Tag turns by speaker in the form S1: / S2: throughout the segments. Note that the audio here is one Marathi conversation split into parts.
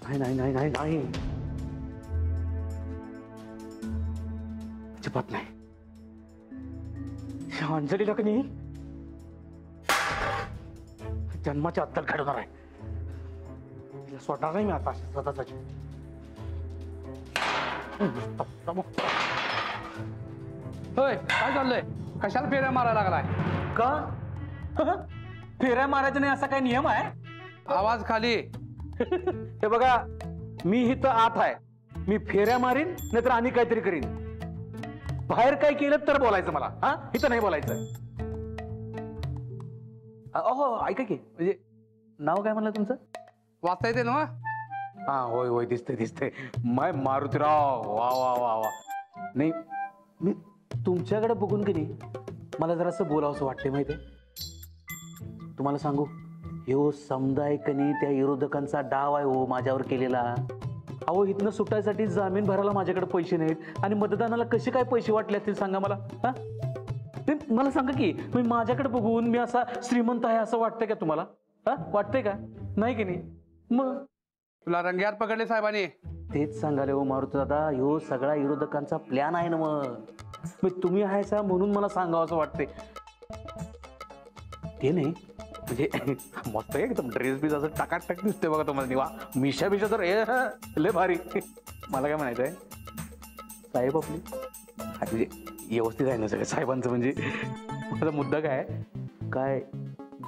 S1: नाही नाही नाही नाही नाही, अजिबात नाही. अंजलीला की नाही जन्माची अद्दल घडवणार आहे. तिला सोडणार नाही मी आता स्वतःच.
S2: होय, काय चाललंय? कशाला फेऱ्या मारायला लागलाय?
S1: का फेऱ्या मारायचा नाही असा काही नियम आहे?
S2: आवाज खाली.
S1: हे बघा, मी इथं आत आहे. मी फेऱ्या मारीन नाहीतर आणि काहीतरी करीन. बाहेर काय केलं तर बोलायचं मला. हा, इथं नाही बोलायचं. अहो ऐका की, म्हणजे नाव काय म्हणलं तुमचं?
S2: वाचता येते ना?
S1: हा होय होय, दिसतंय दिसतंय. माय मारुतीराव, वा वा वा वा. नाही, मी तुमच्याकडे बघून की नाही मला जरा असं बोलावंसं वाटतंय. माहितीये, तुम्हाला सांगू, हो समुदाय कनी त्या विरोधकांचा डाव आहे हो माझ्यावर केलेला. अहो इथनं सुटायसाठी जामीन भरायला माझ्याकडे पैसे नाहीत आणि मतदानाला कसे काय पैसे वाटले असतील सांगा मला. हा, ते मला सांगा की, मी माझ्याकडे बघून मी असा श्रीमंत आहे असं वाटतंय का तुम्हाला? हा, वाटतंय का? नाही की नाही? मग
S2: तुला रंग्यात पकडले साहेबांनी.
S1: तेच सांगाले हो मारुती दादा, ह्यो सगळा विरोधकांचा प्लॅन आहे ना. मग तुम्ही आहेसा म्हणून मला सांगावं असं वाटतंय. ते नाही म्हणजे मस्त एकदम ड्रेस बीस असं टाकाटक दिसते बघा तुम्हाला. निवा मिशा बिशा तर लय भारी. मला काय म्हणायचंय, साहेब आपली म्हणजे व्यवस्थित आहे ना सगळं साहेबांचं? म्हणजे माझा मुद्दा काय काय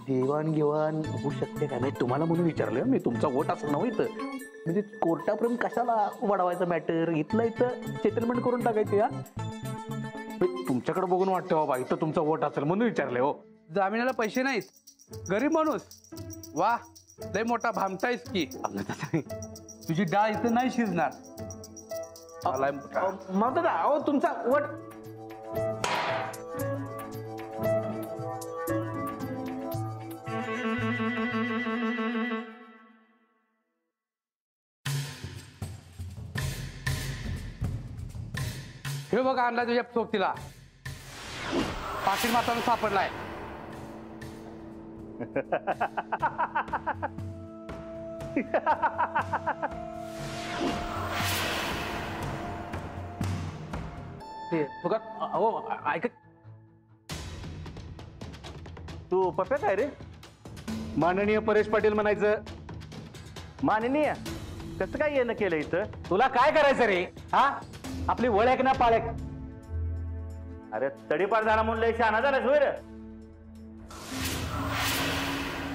S1: देवाणघेवाण होऊ शकते का नाही तुम्हाला म्हणून विचारलं मी. तुमचा वोट असं नव्हतं म्हणजे कोर्टापर्यंत कशाला वाढवायचं मॅटर? इथलं इथं सेटलमेंट करून टाकायचं. या तुमच्याकडे बघून वाटतं बाबा इथं तुमचा वोट असेल म्हणून विचारले हो.
S2: जामिनाला पैसे नाहीत, गरीब माणूस. वा, लय मोठा भामटायस की. तुझी डाळ इथं नाही शिजणार.
S1: मग अहो तुमचा वोट
S2: हे बघा आणला तुझ्या सोबतीला. पाटील मातानं सापडलाय.
S1: ते बघा. अहो ऐक, तू पप्या काय रे? माननीय परेश पाटील म्हणायचं. माननीय कसं काय येणं केलं इथं? तुला काय करायचं रे? हा, आपली वळख ना पाळख.
S3: अरे तडीपार झाला म्हणून लय शहाणा झाला सोय रे.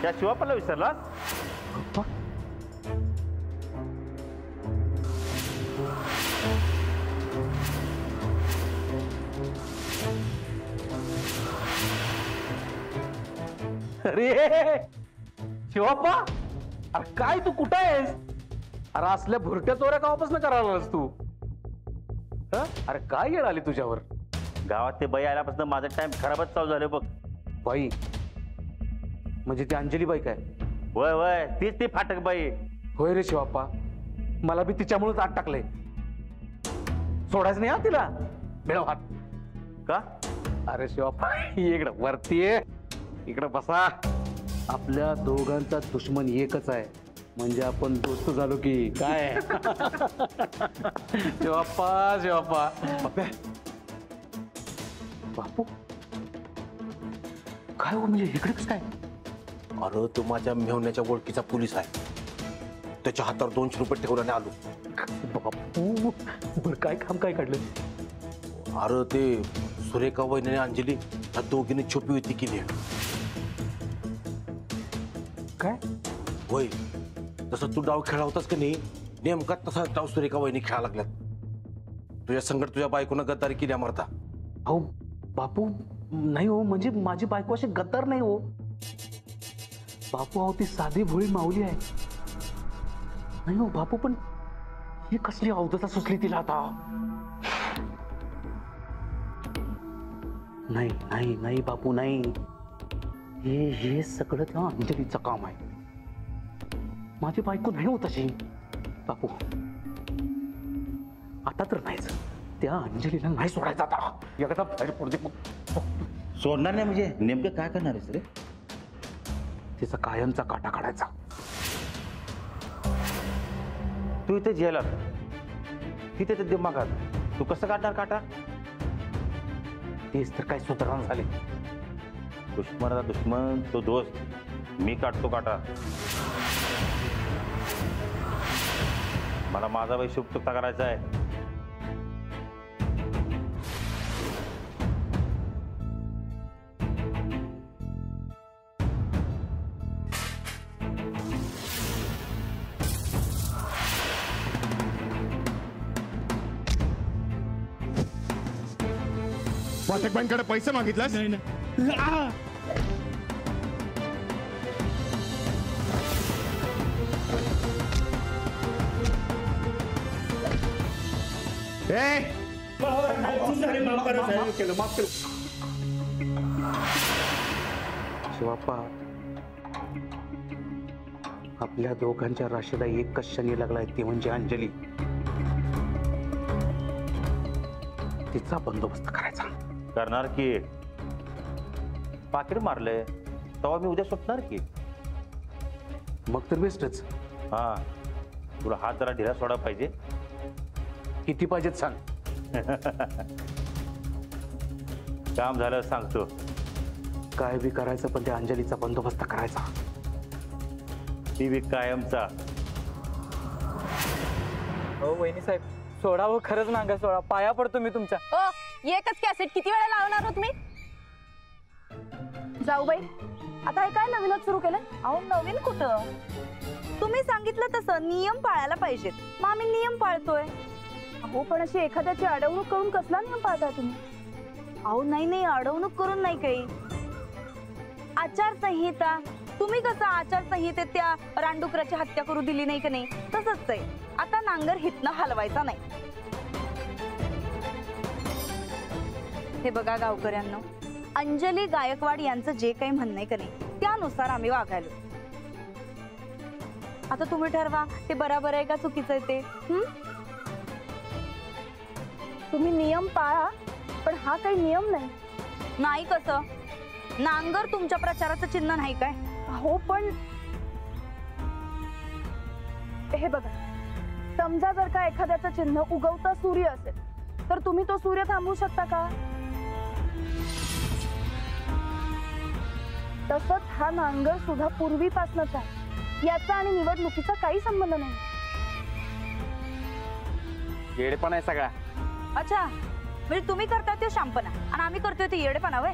S3: त्या शिवापाला विसरला?
S1: अरे शिवाप्पा, अरे काय तू कुठं आहेस? अरे असल्या भुरट्या चोऱ्या कावापासून करायलास तू? अरे काय येळ आली तुझ्यावर?
S3: गावात ते बाई आल्यापासून माझा टाइम खराबच चालू झालं बघ.
S1: बाई म्हणजे ती अंजली बाई काय?
S3: वय वय, तीच ती फाटक बाई.
S1: होय रे शिवाप्पा, मला बी तिच्यामुळेच आत टाकलंय. सोडायचं नाही हा तिला. मिळव हात.
S3: का?
S1: अरे शिवाप्पा इकडं वरती ये, इकडं बसा. आपल्या दोघांचा दुश्मन एकच आहे म्हणजे आपण दोस्त झालो की काय? शिवाप्पा शिवाप्पा. बापू काय हो, म्हणजे इकडे कसं काय?
S4: अरे तो माझ्या मेहण्याच्या ओळखीचा पोलीस आहे. त्याच्या हातावर 200 रुपये ठेवल्याने आलो.
S1: बापू बरं, काय काम काय काढलं?
S4: अरे ते सुरेखा वहिनी आणि अंजली या दोघींनी छुपी होती की नाही?
S1: काय
S4: होय, तसं तू डाव खेळला होतास की नाही, नेमका तसा डाव सुरेखा वहिनी खेळायला लागल्यात. तुझ्या संकट तुझ्या बायकोनं गद्दारी केली अमरता.
S1: हो बापू, नाही हो, म्हणजे माझी बायको अशी गद्दार नाही हो बापू. अहो ती साधी भोळी माऊली आहे. नाही हो बापू, पण ही कसली अवधता सुचली तिला आता? नाही नाही नाही बापू, नाही. हे सगळं त्या अंजलीचं काम आहे. माझी बायको नाही होत अशी बापू. आता तर नाहीच, त्या अंजलीला नाही सोडायचं आता. एकदा बाहेर पडते.
S3: सोडणार नाही म्हणजे नेमकं काय करणार आहेस रे?
S1: तिचा कायमचा काटा काढायचा.
S3: तू इथे जेलात, तिथे ते दिमागात, तू कसं काढणार काटा?
S1: तेच तर काय सुधारणा झाले.
S3: दुश्मनाचा दुश्मन तो दोस्त, मी काढतो काटा. मला माझा वय शुभचुकता करायचा आहे.
S5: वाचकबाईंकडे पैसे मागितलास?
S1: शिवाप्पा, आपल्या दोघांच्या राशीला एक क्षणी लागलाय, ते म्हणजे अंजली. तिचा बंदोबस्त करायचा.
S3: करणार की पाकिट मारले तेव्हा मी उद्या सुटणार की.
S1: मग तर बेस्टच.
S3: हा, तुला हात जरा ढिला सोडा पाहिजे.
S1: किती पाहिजेत सांग.
S3: काम झालं सांगतो.
S1: काय बी करायचं, पण त्या अंजलीचा बंदोबस्त करायचा.
S3: ती बी कायमचा.
S6: हो वहिनी साहेब, सोडा हो, खरंच नांगर सोडा, पाया पडतो मी तुमच्या.
S7: ओ, एकच कॅसेट किती वेळा लावणार हो तुम्ही? जाऊ बाई, आता हे काय नवीनच सुरू केलं? अहो नवीन कुठं, तुम्ही सांगितलं तसं नियम पाळायला पाहिजेत, मग आम्ही नियम पाळतोय. अहो पण अशी एखाद्याची अडवणूक करून कसला नियम पाळता तुम्ही? अहो नाही नाही, अडवणूक करून नाही काही. आचारसंहिता, तुम्ही कसं आचारसंहितेत त्या रानडुकराची हत्या करू दिली नाही का नाही, तसंच आहे. आता नांगर हितनं हलवायचा नाही. हे बघा गावकऱ्यांना, अंजली गायकवाड यांचं जे काही म्हणणं आहे का नाही, त्यानुसार आम्ही वागायलो. आता तुम्ही ठरवा, ते बरोबर आहे का चुकीचं आहे ते. तुम्ही नियम पाळा, पण हा काही नियम नाही. नाही कसं? नांगर तुमच्या प्रचाराचं चिन्ह नाही काय? हो पण हे बघा, समजा जर का एखाद्याचं चिन्ह उगवता सूर्य असेल, तर तुम्ही तो सूर्य थांबवू शकता का? तसंच हा नांगर सुद्धा पूर्वीपासूनच आहे, याचा आणि निवडणुकीचा काही संबंध नाही.
S6: येडेपण आहे सगळा.
S7: अच्छा, म्हणजे तुम्ही करताय ते शांपणा आणि आम्ही करतोय ते येडेपणा वय?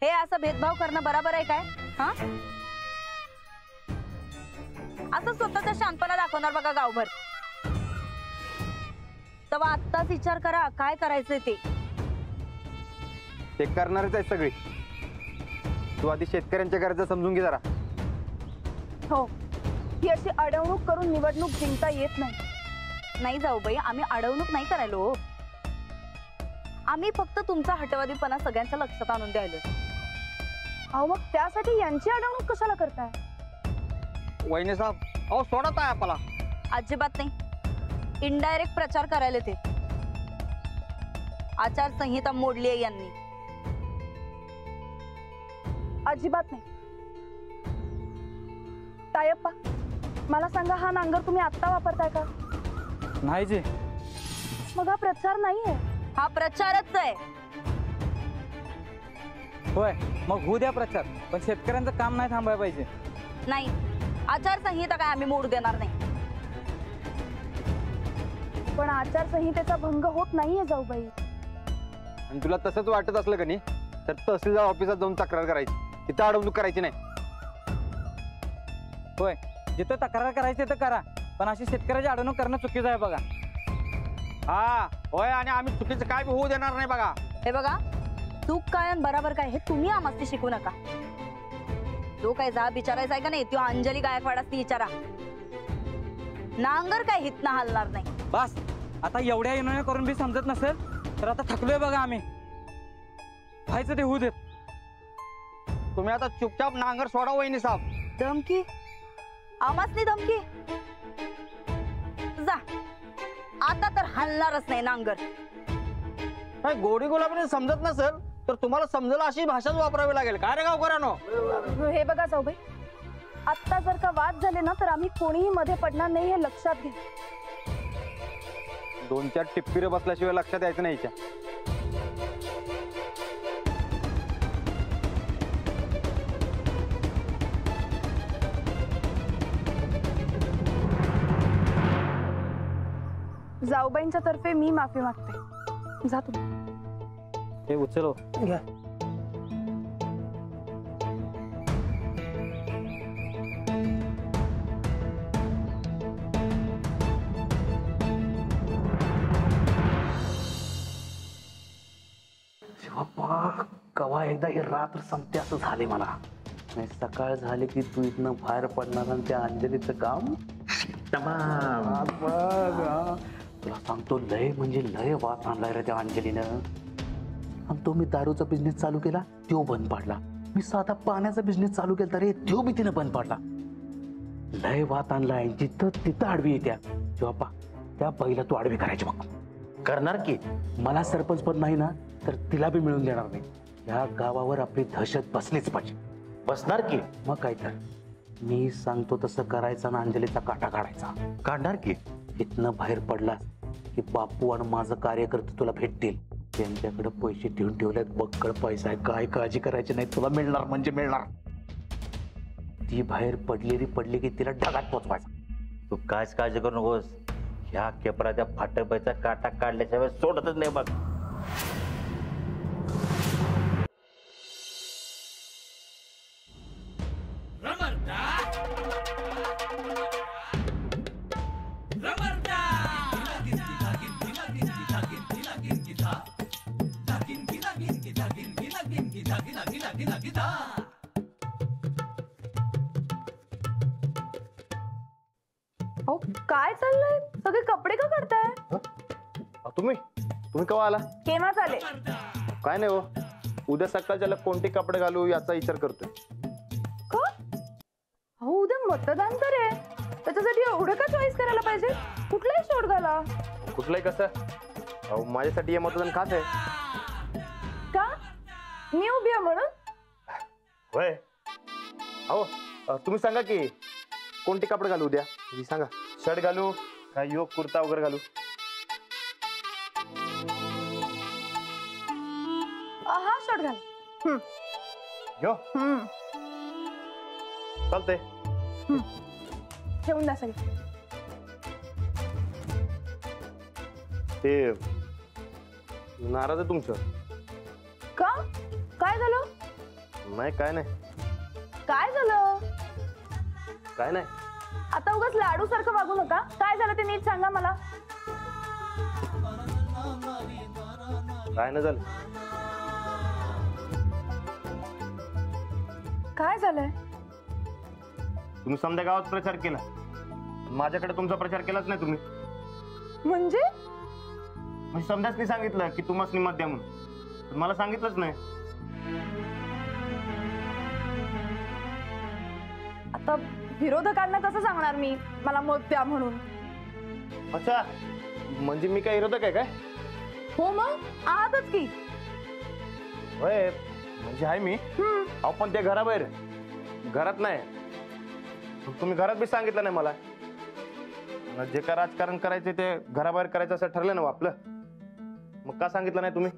S7: हे असं भेदभाव करणं बरोबर आहे काय? हा, असं स्वतःचा शांतपणा दाखवणार बघा गावभर. तेव्हा आत्ताच विचार करा काय करायचंय ते.
S6: ते करणारच आहे सगळी. तू आधी शेतकऱ्यांच्या गरजा समजून घे जरा.
S7: हो, ही अशी अडवणूक करून निवडणूक जिंकता येत नाही. नाही जाऊ बाई, आम्ही अडवणूक नाही करायलो. आम्ही फक्त तुमचा हटवादीपणा सगळ्यांच्या लक्षात आणून द्यायलो. अहो मग त्यासाठी यांची अडवणूक कशाला करताय?
S6: वहिनी साहेब, अहो सोडत आहे आपला.
S7: अजिबात नाही, इनडायरेक्ट प्रचार करायला ते. आचारसंहिता मोडली आहे यांनी. अजिबात नाही. तायप्पा, मला सांगा, हा नांगर तुम्ही आत्ता वापरताय का?
S6: नाही जी.
S7: मग हा प्रचार नाहीये, हा प्रचारच आहे.
S6: होय, मग होऊ द्या प्रचार, पण शेतकऱ्यांचं काम नाही थांबायला पाहिजे.
S7: नाही, आचारसंहिता काय आम्ही मोडू देणार नाही. पण आचारसंहितेचा भंग होत नाहीये जाऊबाई.
S6: आणि तुला तसंच वाटत असलं का नाही, तर तहसीलदार ऑफिसात जाऊन तक्रार करायची. तिथं अडवणूक करायची नाही. होय, जिथं तक्रार करायची तिथं करा, पण अशी शेतकऱ्याची अडवणूक करणं चुकीचं आहे बघा. हा होय, आणि आम्ही चुकीचं काय बी होऊ देणार नाही बघा.
S7: हे बघा, चूक काय आणि बराबर काय हे तुम्ही आम्हाला शिकू नका. जो काय जाब विचारायचा आहे का नाही, तो अंजली गायकवाडास विचारा. नांगर काय हितनं हलणार नाही.
S6: बस, आता एवढ्या युनियन करून बी समजत नसेल तर आता थकलोय बघा आम्ही. व्हायचं ते होऊ देत. तुम्ही आता चुपचाप नांगर सोडा वहिनी साहेब.
S7: धमकी? आमासनी धमकी? जा, आता तर हलणारच नाही नांगर.
S6: काय गोडी गुलाबी समजत नसेल तर तुम्हाला समजेल अशी भाषाच वापरावी लागेल. काय रे गावकऱ्यानो?
S7: हे बघा जाऊबाई, आत्ता जर का वाद झाले ना तर आम्ही कोणीही मध्ये पडणार नाही हे लक्षात घे.
S6: 2-4 टिप्पीरे बसल्याशिवाय लक्षात यायचं नाही हिच्या.
S7: जाऊबाईंच्या तर्फे मी माफी मागते. जा तुम्ही.
S6: हे उचलो.
S1: शिवाप्पा कवा एकदा ही रात्र संपते असं झाले मला. नाही सकाळ झाली की तू इथनं बाहेर पडणार आणि त्या अंजलीचं काम तमाम. बघ हा. तुला सांगतो लय म्हणजे लय वाद आणलाय रे त्या अंजलीनं. आणि तो मी दारूचा बिझनेस चालू केला तो बंद पाडला. मी साधा पाण्याचा बिझनेस चालू केला रे तो बी तिनं बंद पाडला. लय वाद आणलाय जिथं तिथं आडवी येत्या. शिवाप्पा त्या पहिला तू आडवी करायची बघ.
S4: करणार की
S1: मला सरपंच पण नाही ना तर तिला बी मिळून देणार नाही. या गावावर आपली दहशत बसलीच पाहिजे.
S4: बसणार की
S1: मग काय तर मी सांगतो तसं करायचं ना अंजलीचा काटा काढायचा.
S4: काढणार की
S1: इथनं बाहेर पडलास की बापू आणि माझं कार्यकर्ते तुला भेटतील. त्यांच्याकडे पैसे ठेवून ठेवलेत बक्कळ पैसा आहे. काय काळजी करायची नाही तुला मिळणार म्हणजे मिळणार. ती बाहेर पडली की तिला ढगात पोचवायचा.
S3: तू कायच काळजी करू नकोस. ह्या केपराच्या फाटबाईचा काटा काढल्याच्या वेळेस सोडतच नाही बघ.
S7: अहो काय चाललंय? सगळे कपडे का काढताय?
S8: तुम्ही केव्हा आला?
S7: केव्हा झाले?
S8: काय नाही हो, उद्या सकाळच्याला कोणते कपडे घालू याचा विचार करतोय.
S7: का? अहो उद्या मतदान तर आहे. त्याच्यासाठी एवढं का चॉईस करायला पाहिजे? कुठलाही शोध घाला.
S8: कुठलंही कसं? अहो माझ्यासाठी हे मतदान खास आहे.
S7: का? मी उभी आहे म्हणून?
S8: होय. अहो तुम्ही सांगा की कोणते कपडे घालू उद्या? मी सांगा. शर्ट घालू का योग कुर्ता वगैरे घालू?
S7: हा शर्ट घाल.
S8: यो चालतंय.
S7: ठेवून द्या सगळे.
S8: ते नाराज आहे तुमचं?
S7: का? काय झालं?
S8: नाही काय नाही.
S7: काय झालं?
S8: काय नाही.
S7: आता उगाच लाडू सारखं वागू नका. काय झालं ते नीट सांगा मला.
S8: काय नाही झालं.
S7: काय झालंय?
S8: तुम्ही समजा गावात प्रचार केला, माझ्याकडे तुमचा प्रचार केलाच नाही तुम्ही.
S7: म्हणजे
S8: समजाच नाही सांगितलं की तुम्हाला मत द्या म्हणून. पण मला सांगितलंच नाही.
S7: आता विरोधकांना कसं सांगणार मी मला मत द्या म्हणून?
S8: अच्छा, म्हणजे मी काय विरोधक आहे काय?
S7: हो मग आहातच की.
S8: होय म्हणजे आहे मी. अहो पण ते घराबाहेर, घरात नाही. तुम्ही घरात बी सांगितलं नाही मला. जे काय राजकारण करायचे ते घराबाहेर करायचं असं ठरलं ना आपलं. मग का सांगितलं नाही तुम्ही?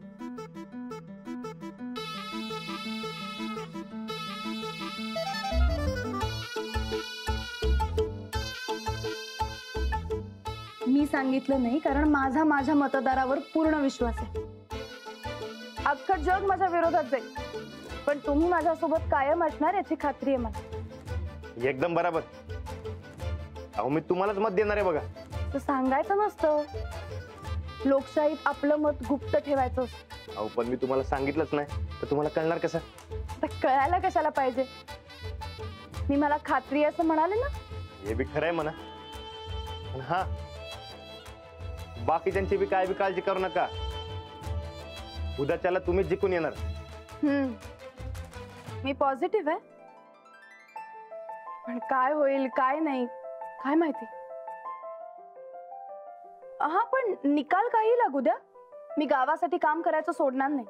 S7: मी सांगितलं नाही कारण माझ्या मतदारावर पूर्ण विश्वास आहे. अख्खं जग माझ्या विरोधात जाईल पण तुम्ही माझ्यासोबत कायम असणार याची खात्री आहे मला.
S8: एकदम बरोबर. अहो मी तुम्हालाच मत देणार आहे बघा.
S7: तर सांगायचं नसतं. लोकशाहीत आपलं मत गुप्त ठेवायचं असतं.
S8: अहो पण मी तुम्हाला सांगितलंच नाही तर तुम्हाला कळणार कसं?
S7: तर कळायला कशाला पाहिजे? मी मला खात्री असं म्हणाले ना.
S8: हे बी खरंय म्हणा. पण हा, बाकीच्यांची बी काय बी काळजी करू नका. उद्याच्याला तुम्ही जिंकून येणार.
S7: मी पॉझिटिव्ह आहे पण काय होईल काय नाही काय माहिती. हा पण निकाल काही लागू द्या. मी गावासाठी काम करायचं सोडणार नाही.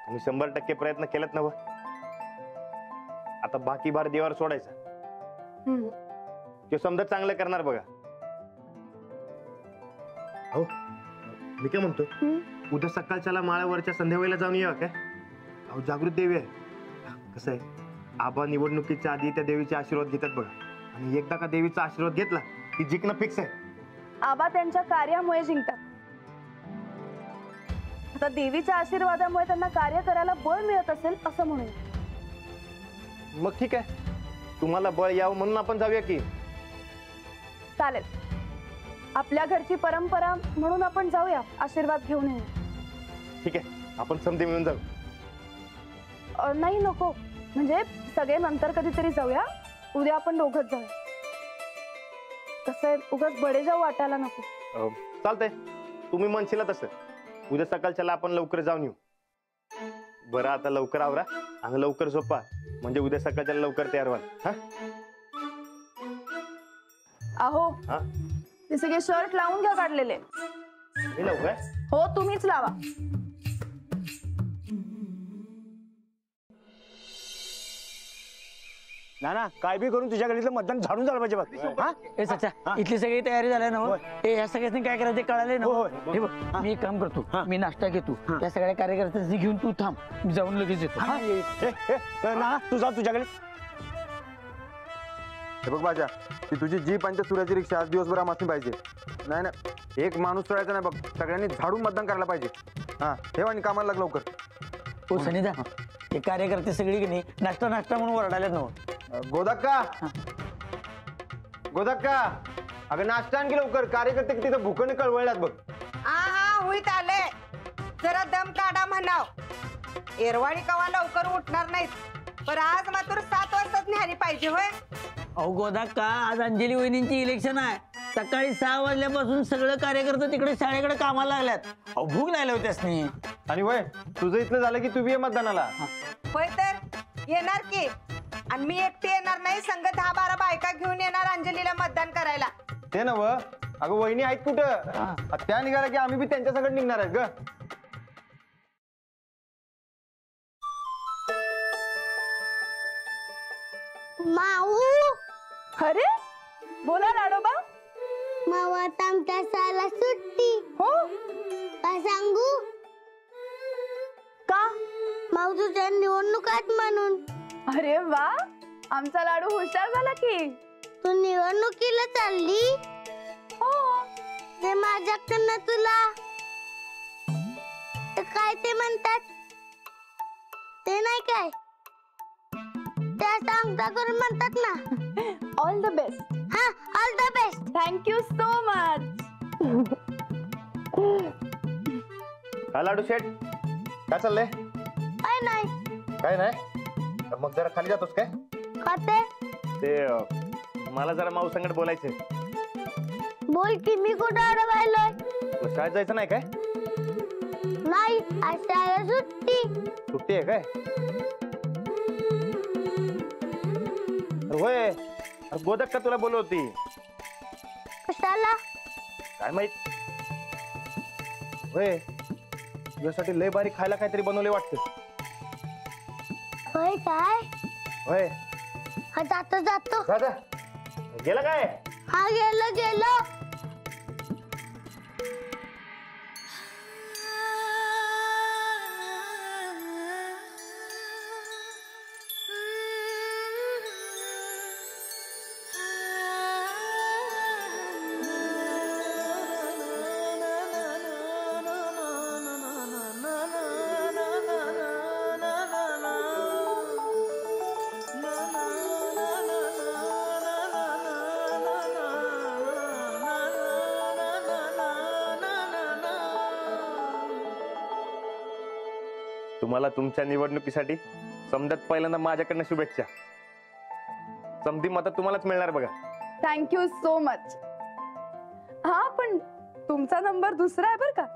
S8: तुम्ही 100% प्रयत्न केलेत ना. आता बाकी भार देवावर सोडायचा. ते समजा चांगलं करणार बघा. हो मी काय म्हणतो, उद्या सकाळच्याला माळ्यावरच्या संध्यावेळेला जाऊन येऊ काय? अहो जागृत देवी आहे. कसं आहे, आबा निवडणुकीच्या आधी त्या देवीचे आशीर्वाद घेतात बघा, आणि एकदा का देवीचा आशीर्वाद घेतला की जिंकणं फिक्स आहे.
S7: आबा त्यांच्या कार्यामुळे जिंकतात. आता देवीच्या आशीर्वादामुळे त्यांना कार्य करायला बळ मिळत असेल असं म्हणूया.
S8: मग ठीक आहे, तुम्हाला बळ यावं म्हणून आपण जाऊया की.
S7: चालेल, आपल्या घरची परंपरा म्हणून आपण जाऊया, आशीर्वाद घेऊन येऊ.
S8: ठीक आहे, आपण समधी मिळून जाऊ.
S7: नाही नको, म्हणजे सगळे नंतर कधीतरी जाऊया. उद्या आपण दोघंच जाऊया. कसं आहे, उगाच बडे जाऊ वाटायला नको.
S8: चालतंय, तुम्ही म्हणशील तसं. उद्या सकाळच्याला आपण लवकर जाऊन येऊ. बरं आता लवकर आवरा आणि लवकर झोपा, म्हणजे उद्या सकाळच्याला लवकर तयार व्हाल. हा
S7: अहो
S8: हा
S7: ते सगळे शर्ट लावून घ्या काढलेले.
S8: मी लवकर.
S7: हो तुम्हीच लावा.
S9: ना काय बी करून तुझ्या गलीतलं मतदान झाडून झालं पाहिजे बघ. हा
S6: ए सच्चा, इथली सगळी तयारी झाली ना? ए ह्या सगळ्यांनी काय करायचं कळाले ना? हे बघ, मी एक काम करतो, मी नाश्ता घेतो, त्या सगळ्या कार्यकर्त्यांनी घेऊन तू थांब, मी जाऊन लगेच येतो.
S9: ना तू जा तुझ्या गलीत.
S10: हे बघ बाजा, ती तुझी जीप आणि सूर्याची रिक्षा आज दिवसभर आम्हाला पाहिजे. नाही ना, एक माणूस सोडायचा नाही बघ, सगळ्यांनी झाडून मतदान करायला पाहिजे. हा ठेव आणि कामाला लाग लवकर.
S6: हो सनीदा, हे कार्यकर्ते सगळी की नाही नाश्ता नाश्ता म्हणून ओरडायला नव्हतं.
S10: गोदाक्का, गोदाक्का, अगं नाश्ता आणखी लवकर, कार्यकर्ते किती भूकने कळवळल्यात बघ.
S11: हा होईत आले, जरा दम काढा म्हणाव. एरवाडी कवा लवकर उठणार नाहीत, पण आज मात्र 7 वाजताच न्यारी पाहिजे. होय
S6: अहो गोदाक्का, आज अंजली वहिनींची इलेक्शन आहे. सकाळी 6 वाजल्यापासून सगळं कार्यकर्ते तिकडे शाळेकडे कामाला लागल्यात. अहो भूक लागल्या होत्यासनी.
S10: आणि वय तुझं इथलं झालं की तू बी ये मतदानाला.
S11: होय तर येणार की, आणि मी एकटी येणार नाही, संघ 10-12 बायका घेऊन येणार अंजलीला मतदान करायला.
S10: ते नव, अगं वहिनी आहेत कुठं? त्या निघाला की आम्ही बी त्यांच्या संगत निघणार आहेत ग.
S12: माऊ,
S7: अरे बोला लाडोबा.
S12: माऊ आता आमच्या शाळेला सुट्टी.
S7: हो
S12: काय सांगू?
S7: का?
S12: माऊ तुझ्या निवडणुकात म्हणून.
S7: अरे वा, आमचा लाडू हुशार झाला की.
S12: तू निवडणुकीला चालली?
S7: हो.
S12: ते माझ्याकडनं तुला काय ते म्हणतात ते नाही काय, त्या सांगता करून म्हणतात ना.
S7: All the best.
S12: हा, all the best.
S7: Thank you so much.
S8: काय लाडू शेठ, काय चाललंय?
S12: काय नाही.
S8: काय नाही, मग जरा खाली जातोस काय?
S12: खाते.
S8: ते मला जरा माऊ संगत बोलायचंय.
S12: बोल की, मी कुठं अडवायलोय?
S8: तुला शाळेत जायचं नाही काय?
S12: नाही, आज शाळेला सुट्टी.
S8: सुट्टी आहे काय? होय, गोदक्का तुला बोलवती.
S12: कशाला?
S8: काय माहित. होय, तुझ्यासाठी लय बारी खायला काहीतरी बनवले वाटतं.
S12: होय काय?
S8: होय.
S12: हा जातो जातो.
S8: दादा गेला काय?
S12: हा गेलो गेलो.
S8: तुम्हाला तुमच्या निवडणुकीसाठी समजत पहिल्यांदा माझ्याकडनं शुभेच्छा. समधी मतं तुम्हालाच मिळणार बघा.
S7: Thank you so much. हा पण तुमचा नंबर दुसरा आहे बर का.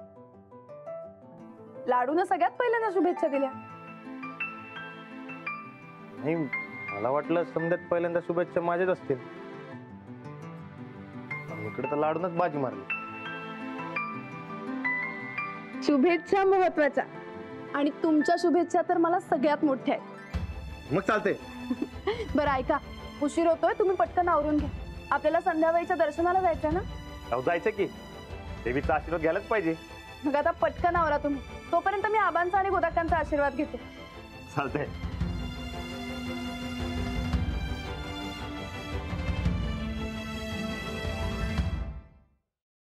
S7: लाडून सगळ्यात पहिल्यांदा शुभेच्छा दिल्या.
S8: नाही, मला वाटलं समजत पहिल्यांदा शुभेच्छा माझ्याच असतील. इकडे तर लाडूनच बाजी मारली.
S7: शुभेच्छा महत्वाच्या, आणि तुमच्या शुभेच्छा तर मला सगळ्यात मोठ्या आहेत.
S8: मग चालते.
S7: बरं ऐका, उशीर होतोय, तुम्ही पटकन आवरून घ्या. आपल्याला संध्याकाळीच्या दर्शनाला जायचंय ना.
S8: अहो जायचं की, देवीचा आशीर्वाद घ्यायलाच पाहिजे.
S7: मग आता पटकन आवरा तुम्ही. तोपर्यंत मी आबांचा आणि गोदाकांचा आशीर्वाद घेते.
S8: चालतंय.